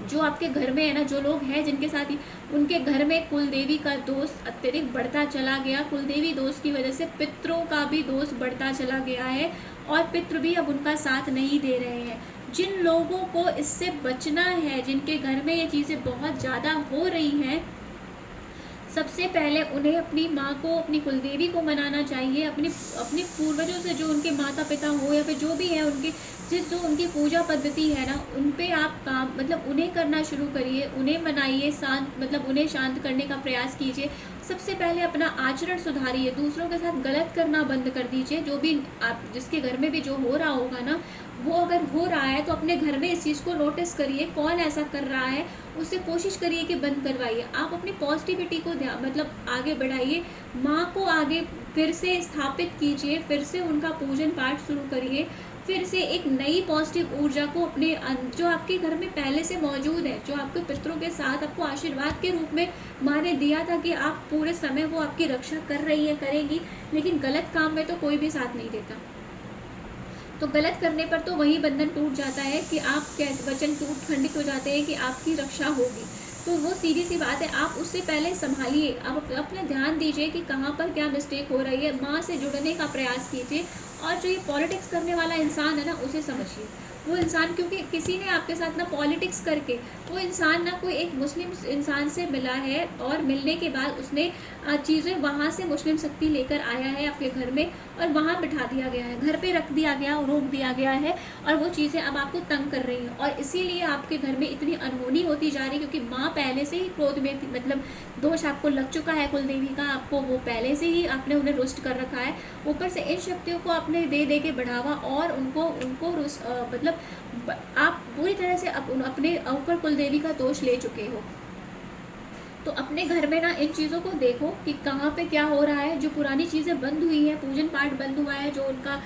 जो आपके घर में है ना, जो लोग हैं जिनके साथ ही, उनके घर में कुल देवी का दोष अत्यधिक बढ़ता चला गया। कुल देवी दोष की वजह से पितरों का भी दोष बढ़ता चला गया है और पितृ भी अब उनका साथ नहीं दे रहे हैं। जिन लोगों को इससे बचना है, जिनके घर में ये चीज़ें बहुत ज़्यादा हो रही हैं, सबसे पहले उन्हें अपनी माँ को, अपनी कुलदेवी को मनाना चाहिए। अपने पूर्वजों से, जो उनके माता पिता हो या फिर जो भी है उनके, जो उनकी पूजा पद्धति है ना, उन पे आप काम, मतलब उन्हें करना शुरू करिए, उन्हें मनाइए, शांत, मतलब उन्हें शांत करने का प्रयास कीजिए। सबसे पहले अपना आचरण सुधारिए, दूसरों के साथ गलत करना बंद कर दीजिए। जो भी आप, जिसके घर में भी जो हो रहा होगा ना, वो अगर हो रहा है तो अपने घर में इस चीज़ को नोटिस करिए, कौन ऐसा कर रहा है, उससे कोशिश करिए कि बंद करवाइए। आप अपनी पॉजिटिविटी को मतलब आगे बढ़ाइए, माँ को आगे फिर से स्थापित कीजिए, फिर से उनका पूजन पाठ शुरू करिए, फिर से एक नई पॉजिटिव ऊर्जा को अपने, जो आपके घर में पहले से मौजूद है, जो आपके पितरों के साथ आपको आशीर्वाद के रूप में माँ ने दिया था कि आप पूरे समय वो आपकी रक्षा कर रही है, करेगी। लेकिन गलत काम में तो कोई भी साथ नहीं देता। तो गलत करने पर तो वही बंधन टूट जाता है कि आप कैसे, वचन टूट खंडित हो जाते हैं कि आपकी रक्षा होगी। तो वो सीधी सी बात है, आप उससे पहले संभालिए, आप अपना ध्यान दीजिए कि कहाँ पर क्या मिस्टेक हो रही है, माँ से जुड़ने का प्रयास कीजिए। और जो ये पॉलिटिक्स करने वाला इंसान है ना, उसे समझिए। वो इंसान, क्योंकि किसी ने आपके साथ ना पॉलिटिक्स करके, वो इंसान ना कोई एक मुस्लिम इंसान से मिला है और मिलने के बाद उसने चीज़ें वहाँ से मुस्लिम शक्ति लेकर आया है आपके घर में और वहाँ बिठा दिया गया है, घर पे रख दिया गया, रोक दिया गया है, और वो चीज़ें अब आपको तंग कर रही हैं। और इसीलिए आपके घर में इतनी अनहोनी होती जा रही है, क्योंकि माँ पहले से ही क्रोध में थी, मतलब दोष आपको लग चुका है कुल देवी का, आपको वो पहले से ही आपने उन्हें रुष्ट कर रखा है। ऊपर से इन शक्तियों को आपने दे के बढ़ावा, और उनको मतलब आप पूरी तरह से अपने ऊपर कुल देवी का दोष ले चुके हो। तो अपने घर में ना इन चीज़ों को देखो कि कहाँ पे क्या हो रहा है। जो पुरानी चीज़ें बंद हुई है, पूजन पाठ बंद हुआ है, जो उनका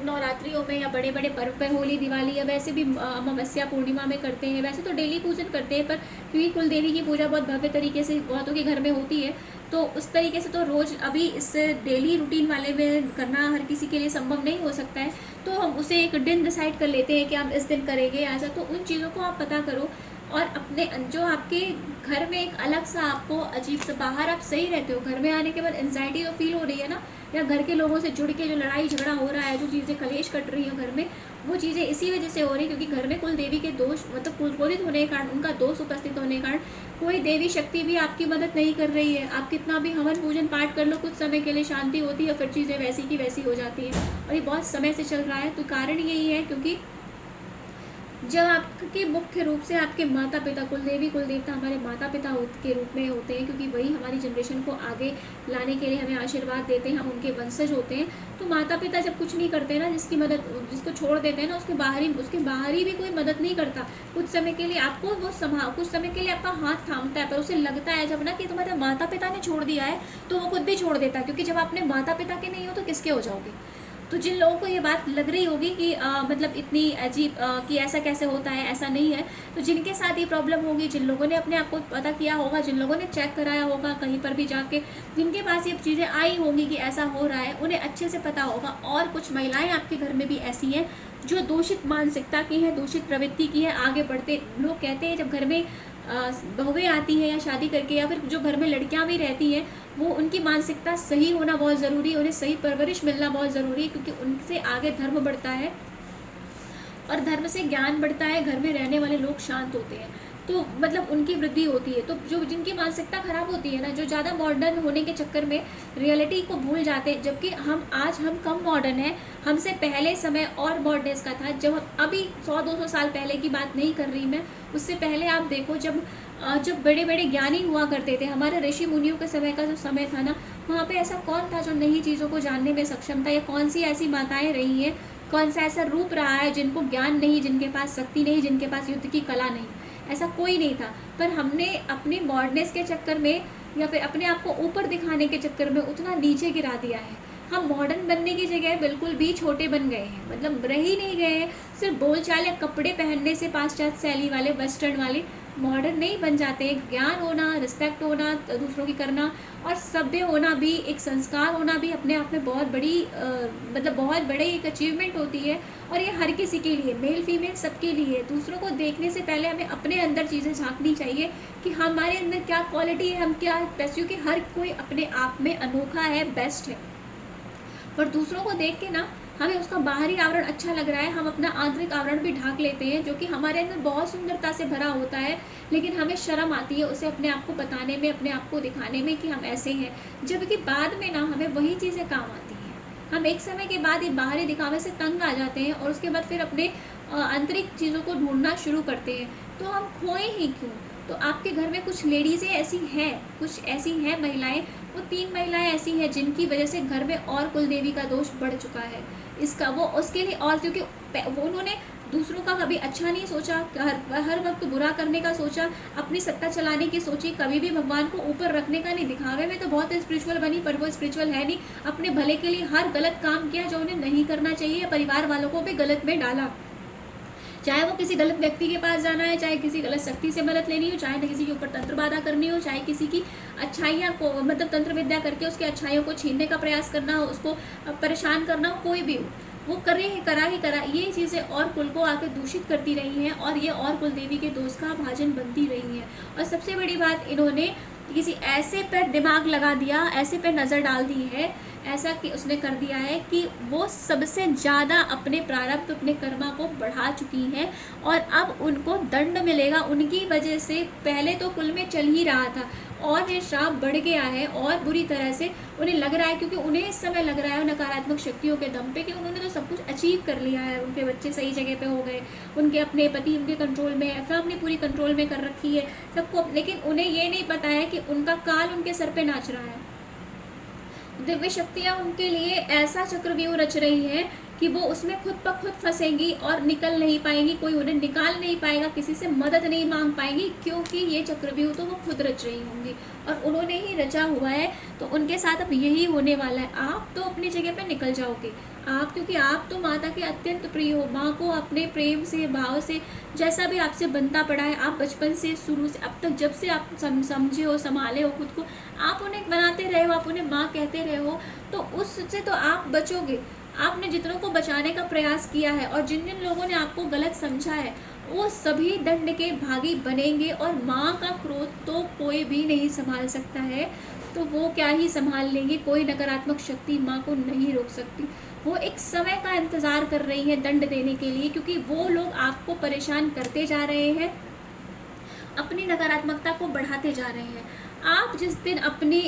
नवरात्रियों में या बड़े बड़े पर्व पे, होली दिवाली या वैसे भी अमावस्या पूर्णिमा में करते हैं, वैसे तो डेली पूजन करते हैं, पर क्योंकि कुल देवी की पूजा बहुत भव्य तरीके से बहुतों के घर में होती है, तो उस तरीके से तो रोज़ अभी इस डेली रूटीन वाले में करना हर किसी के लिए संभव नहीं हो सकता है। तो हम उसे एक दिन डिसाइड कर लेते हैं कि हम इस दिन करेंगे ऐसा। तो उन चीज़ों को आप पता करो, और अपने जो आपके घर में एक अलग सा आपको अजीब सा, बाहर आप सही रहते हो, घर में आने के बाद एंजाइटी तो फील हो रही है ना, या घर के लोगों से जुड़ के जो लड़ाई झगड़ा हो रहा है, जो चीज़ें कलेश कट रही है घर में, वो चीज़ें इसी वजह से हो रही है क्योंकि घर में कुल देवी के दोष, मतलब कुलबोधित होने के कारण, उनका दोष उपस्थित होने के कारण कोई देवी शक्ति भी आपकी मदद नहीं कर रही है। आप कितना भी हवन पूजन पाठ कर लो, कुछ समय के लिए शांति होती है, फिर चीज़ें वैसी की वैसी हो जाती है, और ये बहुत समय से चल रहा है। तो कारण यही है क्योंकि जब आपके मुख्य रूप से आपके माता पिता, कुल देवी कुल देवता हमारे माता पिता के रूप में होते हैं, क्योंकि वही हमारी जनरेशन को आगे लाने के लिए हमें आशीर्वाद देते हैं, हम उनके वंशज होते हैं। तो माता पिता जब कुछ नहीं करते ना, जिसकी मदद, जिसको छोड़ देते हैं ना, उसके बाहरी भी कोई मदद नहीं करता। कुछ समय के लिए आपको वो कुछ समय के लिए आपका हाथ थामता है, पर उसे लगता है जब ना कि तुम्हारे माता पिता ने छोड़ दिया है, तो वो खुद भी छोड़ देता है, क्योंकि जब आपने माता पिता के नहीं हो तो किसके हो जाओगे। तो जिन लोगों को ये बात लग रही होगी कि मतलब इतनी अजीब कि ऐसा कैसे होता है, ऐसा नहीं है। तो जिनके साथ ये प्रॉब्लम होगी, जिन लोगों ने अपने आप को पता किया होगा, जिन लोगों ने चेक कराया होगा कहीं पर भी जाके, जिनके पास ये चीज़ें आई होंगी कि ऐसा हो रहा है, उन्हें अच्छे से पता होगा। और कुछ महिलाएं आपके घर में भी ऐसी हैं जो दूषित मानसिकता की हैं, दूषित प्रवृत्ति की है। आगे बढ़ते लोग कहते हैं जब घर में बहुएं आती हैं या शादी करके, या फिर जो घर में लड़कियां भी रहती हैं, वो उनकी मानसिकता सही होना बहुत ज़रूरी है, उन्हें सही परवरिश मिलना बहुत ज़रूरी है, क्योंकि उनसे आगे धर्म बढ़ता है और धर्म से ज्ञान बढ़ता है। घर में रहने वाले लोग शांत होते हैं, तो मतलब उनकी वृद्धि होती है। तो जो जिनकी मानसिकता खराब होती है ना, जो ज़्यादा मॉडर्न होने के चक्कर में रियलिटी को भूल जाते हैं, जबकि हम कम मॉडर्न हैं। हमसे पहले समय और मॉडर्नेस का था, जब अभी 100-200 साल पहले की बात नहीं कर रही मैं, उससे पहले आप देखो जब बड़े बड़े ज्ञानी हुआ करते थे, हमारे ऋषि मुनियों के समय का जो समय था ना, वहाँ पे ऐसा कौन था जो नई चीज़ों को जानने में सक्षम था, या कौन सी ऐसी माताएं रही हैं, कौन सा ऐसा रूप रहा है जिनको ज्ञान नहीं, जिनके पास शक्ति नहीं, जिनके पास युद्ध की कला नहीं। ऐसा कोई नहीं था। पर हमने अपने मॉडर्नेस के चक्कर में या फिर अपने आप को ऊपर दिखाने के चक्कर में उतना नीचे गिरा दिया है। हम मॉडर्न बनने की जगह बिल्कुल भी छोटे बन गए हैं, मतलब रह ही नहीं गए हैं। सिर्फ बोलचाल या कपड़े पहनने से पाश्चात्य शैली वाले, वेस्टर्न वाले मॉडर्न नहीं बन जाते हैं। ज्ञान होना, रिस्पेक्ट होना, दूसरों की करना और सभ्य होना भी, एक संस्कार होना भी अपने आप में बहुत बड़ी मतलब बहुत बड़ी एक अचीवमेंट होती है। और ये हर किसी के लिए, मेल फीमेल सबके लिए। दूसरों को देखने से पहले हमें अपने अंदर चीज़ें झांकनी चाहिए कि हमारे अंदर क्या क्वालिटी है, हम क्या बेस्ट, क्योंकि हर कोई अपने आप में अनोखा है, बेस्ट है। पर दूसरों को देख के ना हमें उसका बाहरी आवरण अच्छा लग रहा है, हम अपना आंतरिक आवरण भी ढाक लेते हैं, जो कि हमारे अंदर बहुत सुंदरता से भरा होता है, लेकिन हमें शर्म आती है उसे अपने आप को बताने में, अपने आप को दिखाने में कि हम ऐसे हैं। जबकि बाद में ना हमें वही चीज़ें काम आती हैं। हम एक समय के बाद ये बाहरी दिखावे से तंग आ जाते हैं और उसके बाद फिर अपने आंतरिक चीज़ों को ढूंढना शुरू करते हैं। तो हम खोए ही क्यों? तो आपके घर में कुछ लेडीज़ें ऐसी हैं, कुछ ऐसी हैं महिलाएं, वो 3 महिलाएं ऐसी हैं जिनकी वजह से घर में और कुलदेवी का दोष बढ़ चुका है। इसका वो उसके लिए, और क्योंकि वो उन्होंने दूसरों का कभी अच्छा नहीं सोचा, हर वक्त बुरा करने का सोचा, अपनी सत्ता चलाने की सोची, कभी भी भगवान को ऊपर रखने का नहीं। दिखावे में तो बहुत स्पिरिचुअल बनी, पर वो स्पिरिचुअल है नहीं। अपने भले के लिए हर गलत काम किया जो उन्हें नहीं करना चाहिए, परिवार वालों को भी गलत में डाला। चाहे वो किसी गलत व्यक्ति के पास जाना है, चाहे किसी गलत शक्ति से मदद लेनी हो, चाहे किसी के ऊपर तंत्र बाधा करनी हो, चाहे किसी की अच्छाइयाँ को मतलब तंत्र विद्या करके उसकी अच्छाइयों को छीनने का प्रयास करना हो, उसको परेशान करना हो, कोई भी हो, वो करा ही करा। ये चीज़ें और कुल को आकर दूषित करती रही हैं और ये और कुल देवी के दोष का भाजन बनती रही हैं। और सबसे बड़ी बात, इन्होंने किसी ऐसे पर दिमाग लगा दिया, ऐसे पे नज़र डाल दी है, ऐसा कि उसने कर दिया है कि वो सबसे ज़्यादा अपने प्रारब्ध, अपने कर्मा को बढ़ा चुकी हैं और अब उनको दंड मिलेगा उनकी वजह से। पहले तो कुल में चल ही रहा था और ये श्राप बढ़ गया है और बुरी तरह से उन्हें लग रहा है, क्योंकि उन्हें इस समय लग रहा है नकारात्मक शक्तियों के दम पे कि उन्होंने तो सब कुछ अचीव कर लिया है, उनके बच्चे सही जगह पे हो गए, उनके अपने पति उनके कंट्रोल में है, फैमिली पूरी कंट्रोल में कर रखी है सबको। लेकिन उन्हें ये नहीं पता है कि उनका काल उनके सर पे नाच रहा है। दिव्य शक्तियाँ उनके लिए ऐसा चक्रव्यूह रच रही हैं कि वो उसमें खुद ब खुद फंसेंगी और निकल नहीं पाएंगी, कोई उन्हें निकाल नहीं पाएगा, किसी से मदद नहीं मांग पाएंगी, क्योंकि ये चक्रव्यूह तो वो खुद रच रही होंगी और उन्होंने ही रचा हुआ है। तो उनके साथ अब यही होने वाला है। आप तो अपनी जगह पे निकल जाओगे, आप, क्योंकि आप तो माता के अत्यंत प्रिय हो। माँ को अपने प्रेम से, भाव से, जैसा भी आपसे बनता पड़ा है, आप बचपन से शुरू से अब तक जब से आप समझे हो, संभाले हो खुद को, आप उन्हें बनाते रहे हो, आप उन्हें माँ कहते रहे हो, तो उससे तो आप बचोगे। आपने जितनों को बचाने का प्रयास किया है और जिन जिन लोगों ने आपको गलत समझा है, वो सभी दंड के भागी बनेंगे और माँ का क्रोध तो कोई भी नहीं संभाल सकता है। तो वो क्या ही संभाल लेंगे, कोई नकारात्मक शक्ति माँ को नहीं रोक सकती। वो एक समय का इंतज़ार कर रही है दंड देने के लिए, क्योंकि वो लोग आपको परेशान करते जा रहे हैं, अपनी नकारात्मकता को बढ़ाते जा रहे हैं। आप जिस दिन अपनी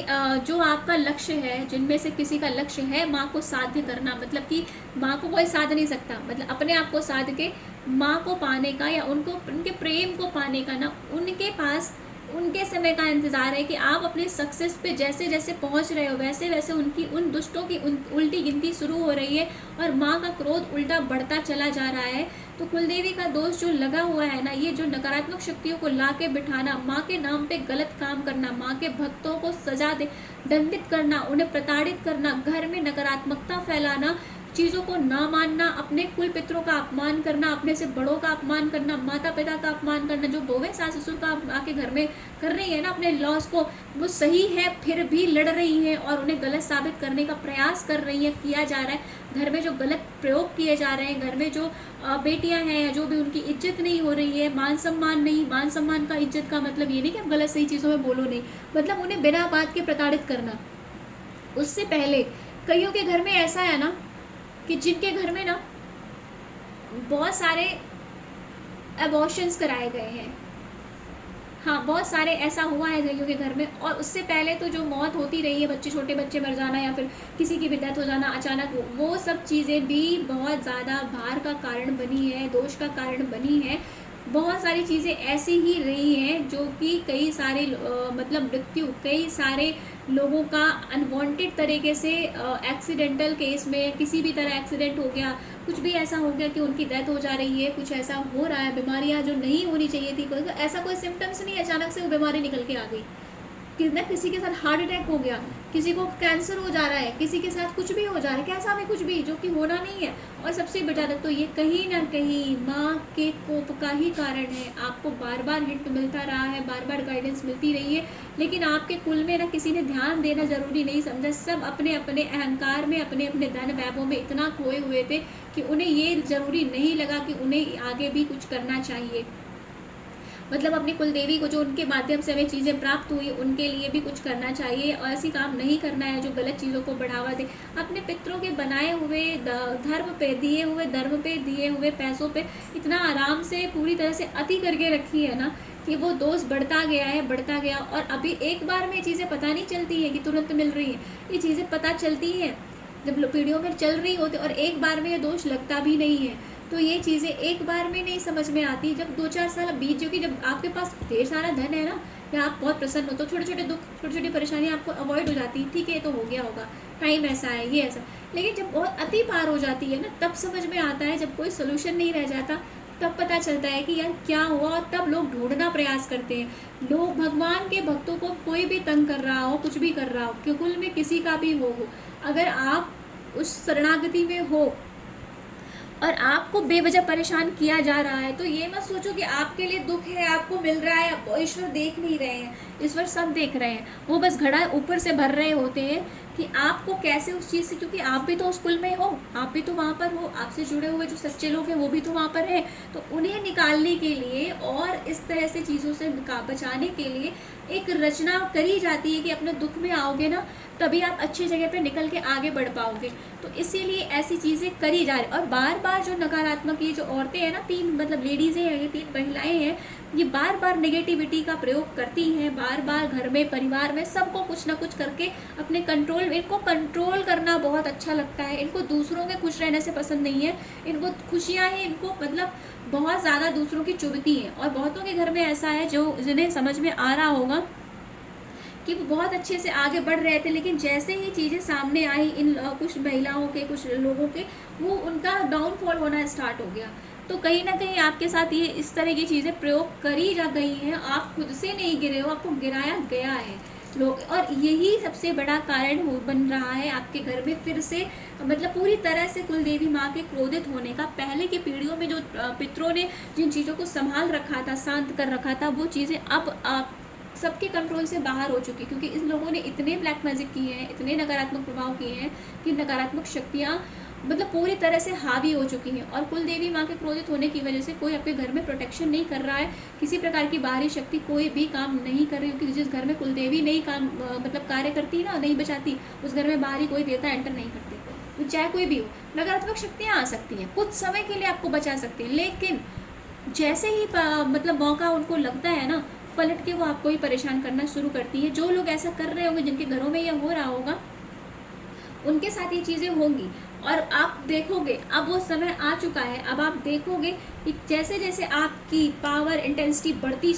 जो आपका लक्ष्य है, जिनमें से किसी का लक्ष्य है माँ को साध्य करना, मतलब कि माँ को कोई साध नहीं सकता, मतलब अपने आप को साध के माँ को पाने का या उनको, उनके प्रेम को पाने का ना, उनके पास उनके समय का इंतज़ार है कि आप अपने सक्सेस पे जैसे जैसे पहुंच रहे हो, वैसे वैसे उनकी उन दुष्टों की उल्टी गिनती शुरू हो रही है और माँ का क्रोध उल्टा बढ़ता चला जा रहा है। तो कुलदेवी का दोष जो लगा हुआ है ना, ये जो नकारात्मक शक्तियों को ला के बिठाना, माँ के नाम पे गलत काम करना, माँ के भक्तों को सजा दे, दंडित करना, उन्हें प्रताड़ित करना, घर में नकारात्मकता फैलाना, चीज़ों को ना मानना, अपने कुल पितरों का अपमान करना, अपने से बड़ों का अपमान करना, माता पिता का अपमान करना, जो बहुएं सास ससुर का आके घर में कर रही है ना अपने लॉस को, वो सही है फिर भी लड़ रही हैं और उन्हें गलत साबित करने का प्रयास कर रही हैं, किया जा रहा है। घर में जो गलत प्रयोग किए जा रहे हैं, घर में जो बेटियां हैं या जो भी, उनकी इज्जत नहीं हो रही है, मान सम्मान नहीं। मान सम्मान का, इज्जत का मतलब ये नहीं कि आप गलत सही चीज़ों में बोलो नहीं, मतलब उन्हें बिना बात के प्रताड़ित करना। उससे पहले कईयों के घर में ऐसा है ना कि जिनके घर में ना बहुत सारे अबॉर्शंस कराए गए हैं। हाँ, बहुत सारे ऐसा हुआ है कईयों के घर में। और उससे पहले तो जो मौत होती रही है, बच्चे, छोटे बच्चे मर जाना या फिर किसी की भी डेथ हो जाना अचानक, वो सब चीज़ें भी बहुत ज़्यादा भार का कारण बनी है, दोष का कारण बनी है। बहुत सारी चीज़ें ऐसी ही रही हैं जो कि कई सारे मतलब मृत्यु, कई सारे लोगों का अनवांटेड तरीके से एक्सीडेंटल केस में किसी भी तरह एक्सीडेंट हो गया, कुछ भी ऐसा हो गया कि उनकी डेथ हो जा रही है, कुछ ऐसा हो रहा है, बीमारियां जो नहीं होनी चाहिए थी, कोई ऐसा कोई सिम्टम्स नहीं, अचानक से वो बीमारी निकल के आ गई। किसी के साथ हार्ट अटैक हो गया, किसी को कैंसर हो जा रहा है, किसी के साथ कुछ भी हो जा रहा है, कैसा भी कुछ भी जो कि होना नहीं है। और सबसे बड़ा तो ये कहीं ना कहीं माँ के कोप का ही कारण है। आपको बार बार हिंट मिलता रहा है, बार बार गाइडेंस मिलती रही है, लेकिन आपके कुल में ना किसी ने ध्यान देना जरूरी नहीं समझा। सब अपने अपने अहंकार में, अपने अपने धन वैभव में इतना खोए हुए थे कि उन्हें ये जरूरी नहीं लगा कि उन्हें आगे भी कुछ करना चाहिए। मतलब अपनी कुलदेवी को, जो उनके माध्यम से हमें चीज़ें प्राप्त हुई, उनके लिए भी कुछ करना चाहिए और ऐसी काम नहीं करना है जो गलत चीज़ों को बढ़ावा दे। अपने पितरों के बनाए हुए धर्म पे, दिए हुए धर्म पे, दिए हुए पैसों पे इतना आराम से पूरी तरह से अति करके रखी है ना कि वो दोष बढ़ता गया है, बढ़ता गया। और अभी एक बार में ये चीज़ें पता नहीं चलती है कि तुरंत मिल रही है, ये चीज़ें पता चलती है जब पीढ़ियों में चल रही होती, और एक बार में ये दोष लगता भी नहीं है। तो ये चीज़ें एक बार में नहीं समझ में आती, जब 2-4 साल बीत जाएगी, जब आपके पास ढेर सारा धन है ना, या आप बहुत प्रसन्न हो, तो छोटे छोटे दुख, छोटी छोटी परेशानियाँ आपको अवॉइड हो जाती। ठीक है, ये तो हो गया होगा, टाइम ऐसा है, ये ऐसा। लेकिन जब बहुत अति पार हो जाती है ना, तब समझ में आता है, जब कोई सोल्यूशन नहीं रह जाता, तब पता चलता है कि यार क्या हुआ। और तब लोग ढूंढना प्रयास करते हैं। लोग, भगवान के भक्तों को कोई भी तंग कर रहा हो, कुछ भी कर रहा हो, कि कुल में किसी का भी हो, अगर आप उस शरणागति में हो और आपको बेवजह परेशान किया जा रहा है, तो ये मत सोचो कि आपके लिए दुख है, आपको मिल रहा है, ईश्वर देख नहीं रहे हैं। ईश्वर सब देख रहे हैं, वो बस घड़ा ऊपर से भर रहे होते हैं कि आपको कैसे उस चीज़ से, क्योंकि आप भी तो उस कुल में हो, आप भी तो वहाँ पर हो, आपसे जुड़े हुए जो सच्चे लोग हैं वो भी तो वहाँ पर हैं। तो उन्हें निकालने के लिए और इस तरह से चीज़ों से बचाने के लिए एक रचना करी जाती है कि अपने दुख में आओगे ना, तभी आप अच्छी जगह पे निकल के आगे बढ़ पाओगे। तो इसीलिए ऐसी चीज़ें करी जा रही। और बार बार जो नकारात्मक, ये जो औरतें हैं ना, 3 मतलब लेडीज़ हैं, ये 3 महिलाएं हैं, ये बार बार नेगेटिविटी का प्रयोग करती हैं, बार बार घर में, परिवार में, सबको कुछ ना कुछ करके अपने कंट्रोल, इनको कंट्रोल करना बहुत अच्छा लगता है। इनको दूसरों के खुश रहने से पसंद नहीं है, इनको खुशियाँ ही, इनको मतलब बहुत ज़्यादा दूसरों की चुभती हैं। और बहुतों के घर में ऐसा है, जो जिन्हें समझ में आ रहा होगा कि वो बहुत अच्छे से आगे बढ़ रहे थे, लेकिन जैसे ही चीज़ें सामने आई इन कुछ महिलाओं के, कुछ लोगों के, वो उनका डाउनफॉल होना स्टार्ट हो गया। तो कहीं ना कहीं आपके साथ ये इस तरह की चीज़ें प्रयोग करी जा गई हैं। आप खुद से नहीं गिरे हो, आपको गिराया गया है लोग। और यही सबसे बड़ा कारण बन रहा है आपके घर में फिर से, मतलब पूरी तरह से कुल देवी माँ के क्रोधित होने का। पहले की पीढ़ियों में जो पितरों ने जिन चीज़ों को संभाल रखा था, शांत कर रखा था, वो चीज़ें अब आप सबके कंट्रोल से बाहर हो चुकी, क्योंकि इन लोगों ने इतने ब्लैक मैजिक किए हैं, इतने नकारात्मक प्रभाव किए हैं कि नकारात्मक शक्तियाँ मतलब पूरी तरह से हावी हो चुकी हैं। और कुल देवी माँ के क्रोधित होने की वजह से कोई आपके घर में प्रोटेक्शन नहीं कर रहा है, किसी प्रकार की बाहरी शक्ति कोई भी काम नहीं कर रही, क्योंकि जिस घर में कुल देवी नहीं काम मतलब कार्य करती ना, नहीं बचाती, उस घर में बाहरी कोई देवता एंटर नहीं करते। चाहे कोई भी हो, नकारात्मक शक्तियाँ आ सकती हैं, कुछ समय के लिए आपको बचा सकती हैं, लेकिन जैसे ही मतलब मौका उनको लगता है ना, पलट के वो आपको ही परेशान करना शुरू करती है। जो लोग ऐसा कर रहे होंगे, जिनके घरों में यह हो रहा होगा, उनके साथ ये चीज़ें होंगी। और आप देखोगे, अब वो समय आ चुका है, अब आप देखोगे कि जैसे जैसे आपकी पावर इंटेंसिटी बढ़ती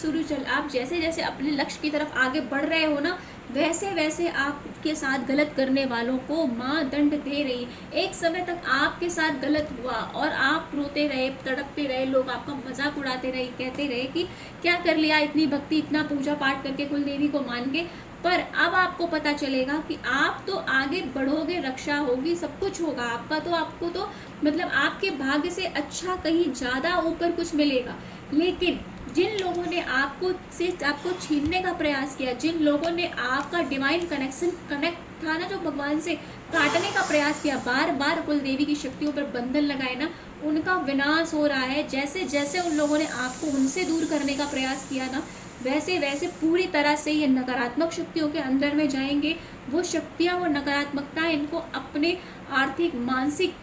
आप जैसे जैसे अपने लक्ष्य की तरफ आगे बढ़ रहे हो ना, वैसे वैसे आपके साथ गलत करने वालों को माँ दंड दे रही। एक समय तक आपके साथ गलत हुआ और आप रोते रहे, तड़पते रहे, लोग आपका मजाक उड़ाते रहे, कहते रहे कि क्या कर लिया, इतनी भक्ति, इतना पूजा पाठ करके कुल देवी को मान के, पर अब आपको पता चलेगा कि आप तो आगे बढ़ोगे, रक्षा होगी, सब कुछ होगा आपका, तो आपको तो मतलब आपके भाग्य से अच्छा कहीं ज़्यादा ऊपर कुछ मिलेगा। लेकिन जिन लोगों ने आपको छीनने का प्रयास किया, जिन लोगों ने आपका डिवाइन कनेक्ट था ना जो भगवान से, काटने का प्रयास किया, बार बार कुल देवी की शक्तियों पर बंधन लगाए ना, उनका विनाश हो रहा है। जैसे जैसे उन लोगों ने आपको उनसे दूर करने का प्रयास किया ना, वैसे वैसे पूरी तरह से ये नकारात्मक शक्तियों के अंदर में जाएंगे। वो शक्तियाँ, वो नकारात्मकता इनको अपने आर्थिक, मानसिक,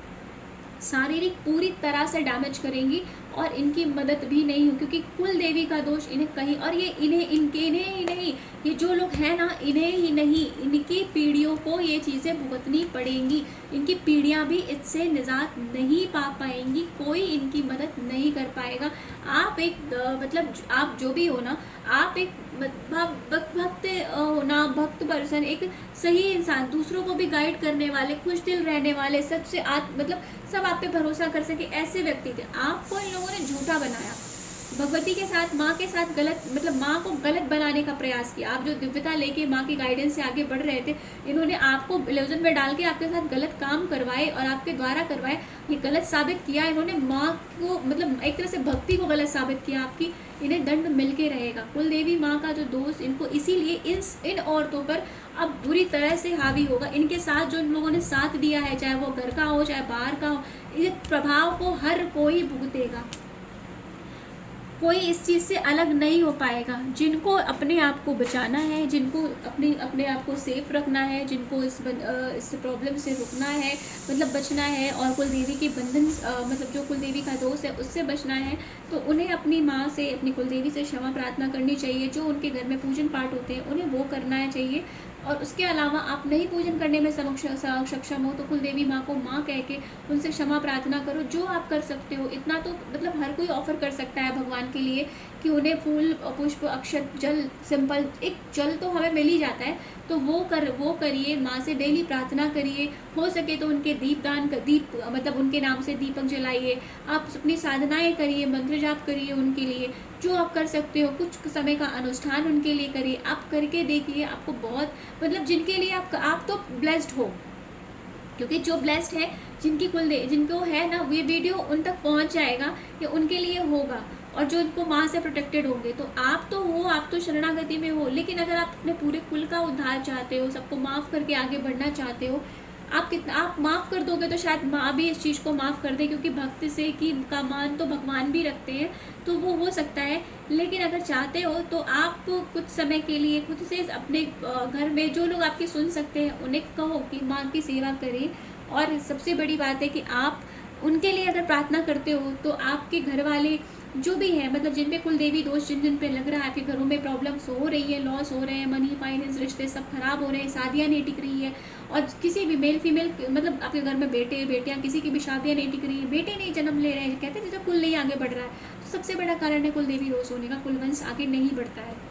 शारीरिक पूरी तरह से डैमेज करेंगी और इनकी मदद भी नहीं हो, क्योंकि कुल देवी का दोष इन्हें कहीं, और ये इन्हें ही नहीं, ये जो लोग हैं ना, इन्हें ही नहीं, इनकी पीढ़ियों को ये चीज़ें भुगतनी पड़ेंगी। इनकी पीढ़ियां भी इससे निजात नहीं पा पाएंगी, कोई इनकी मदद नहीं कर पाएगा। आप एक मतलब आप जो भी हो ना, आप एक भक्त हो ना, भक्त पर्सन, एक सही इंसान, दूसरों को भी गाइड करने वाले, खुश दिल रहने वाले, सबसे मतलब सब आप पे भरोसा कर सके, ऐसे व्यक्ति थे। आपको इन लोगों ने झूठा बनाया, भगवती के साथ, माँ के साथ गलत, मतलब माँ को गलत बनाने का प्रयास किया। आप जो दिव्यता लेके माँ की गाइडेंस से आगे बढ़ रहे थे, इन्होंने आपको इल्यूजन में डाल के आपके साथ गलत काम करवाए और आपके द्वारा करवाए, ये गलत साबित किया इन्होंने। माँ को मतलब एक तरह से भक्ति को गलत साबित किया आपकी, इन्हें दंड मिल के रहेगा। कुल देवी माँ का जो दोष, इनको इसीलिए इन औरतों पर अब बुरी तरह से हावी होगा। इनके साथ जो इन लोगों ने साथ दिया है, चाहे वो घर का हो चाहे बाहर का हो, इस प्रभाव को हर कोई भुगतेगा, कोई इस चीज़ से अलग नहीं हो पाएगा। जिनको अपने आप को बचाना है, जिनको अपने आप को सेफ रखना है, जिनको इस प्रॉब्लम से रुकना है, मतलब बचना है, और कुल देवी के बंधन मतलब जो कुल देवी का दोष है उससे बचना है, तो उन्हें अपनी माँ से, अपनी कुल देवी से क्षमा प्रार्थना करनी चाहिए। जो उनके घर में पूजन पाठ होते हैं उन्हें वो करना चाहिए। और उसके अलावा आप नहीं पूजन करने में सक्षम हो तो कुल देवी माँ को माँ कह के उनसे क्षमा प्रार्थना करो, जो आप कर सकते हो। इतना तो मतलब हर कोई ऑफर कर सकता है भगवान के लिए कि उन्हें फूल, पुष्प, अक्षत, जल, सिंपल एक जल तो हमें मिल ही जाता है, तो वो करिए, माँ से डेली प्रार्थना करिए। हो सके तो उनके दीपदान दीप मतलब उनके नाम से दीपक जलाइए, आप अपनी साधनाएं करिए, मंत्र जाप करिए उनके लिए, जो आप कर सकते हो। कुछ समय का अनुष्ठान उनके लिए करिए, आप करके देखिए, आपको बहुत मतलब जिनके लिए आप तो ब्लेस्ड हो, क्योंकि जो ब्लेस्ड है, जिनको है ना, ये वीडियो उन तक पहुंच जाएगा, ये उनके लिए होगा। और जो इनको माँ से प्रोटेक्टेड होंगे, तो आप तो हो, आप तो शरणागति में हो। लेकिन अगर आप अपने पूरे कुल का उद्धार चाहते हो, सबको माफ़ करके आगे बढ़ना चाहते हो, आप माफ़ कर दोगे तो शायद माँ भी इस चीज़ को माफ़ कर दे, क्योंकि भक्त से की का मान तो भगवान भी रखते हैं, तो वो हो सकता है। लेकिन अगर चाहते हो तो आप कुछ समय के लिए खुद से अपने घर में जो लोग आपकी सुन सकते हैं उन्हें कहो कि माँ की सेवा करें। और सबसे बड़ी बात है कि आप उनके लिए अगर प्रार्थना करते हो तो आपके घर वाले जो भी है, मतलब जिन पे कुल देवी दोष जिन पे लग रहा है, आपके घरों में प्रॉब्लम्स हो रही है, लॉस हो रहे हैं, मनी, फाइनेंस, रिश्ते सब खराब हो रहे हैं, शादियाँ नहीं टिक रही है, और किसी भी मेल फीमेल मतलब आपके घर में बेटे बेटियाँ किसी की भी शादियाँ नहीं टिक रही है, बेटे नहीं जन्म ले रहे हैं, कहते हैं जैसे कुल नहीं आगे बढ़ रहा है, तो सबसे बड़ा कारण है कुल देवी दोष होने का, कुल वंश आगे नहीं बढ़ता है।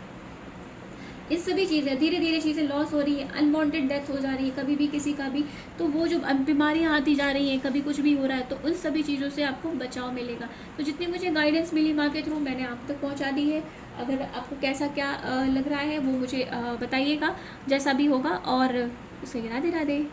इस सभी चीज़ें धीरे धीरे चीज़ें लॉस हो रही है, अनवांटेड डेथ हो जा रही है कभी भी किसी का भी, तो वो जो बीमारियां आती जा रही हैं, कभी कुछ भी हो रहा है, तो उन सभी चीज़ों से आपको बचाव मिलेगा। तो जितनी मुझे गाइडेंस मिली माँ के थ्रू, मैंने आप तक पहुँचा दी है। अगर आपको कैसा क्या लग रहा है वो मुझे बताइएगा, जैसा भी होगा। और उसे राधे राधे।